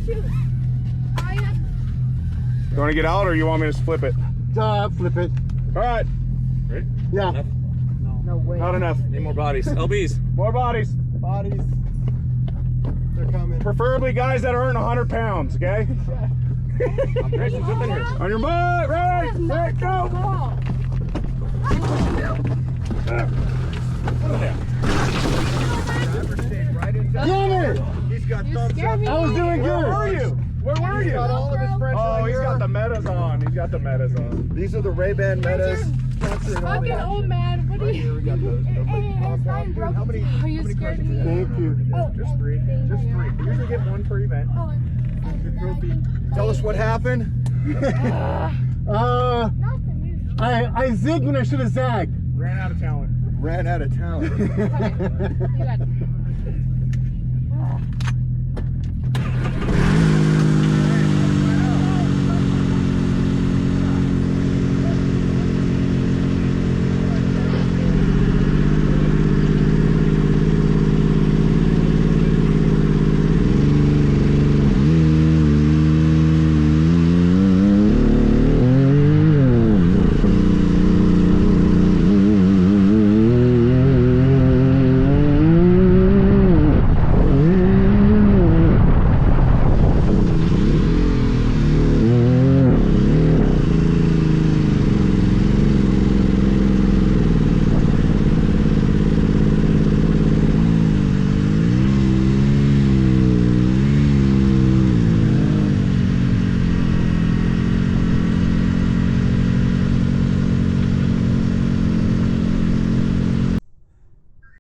shoot. You want to get out or you want me to flip it? Flip it. All right. Ready? Yeah. Enough? No way. Not enough. Need more bodies. LBs. More bodies. Bodies. They're coming. Preferably guys that aren't 100 pounds, okay? I'm ready to jump in here. On your mark, right, let go. Damn it! He's got thumbs up. Scared me. I was doing Where good. were you? Where were He's you? got all of his friends Oh, right he's here. got the metas on. He's got the metas on. These are the Ray-Ban metas. Capturing all the Fucking action. old man. What are Right here we you? got the big compound. Dude, how many? Are you how many scared of cartridges me? are there? Thank you. Just three. Just three. We usually get one per event. Tell us what happened. I zigged when I should have zagged. Ran out of talent. Ran out of talent. You got it.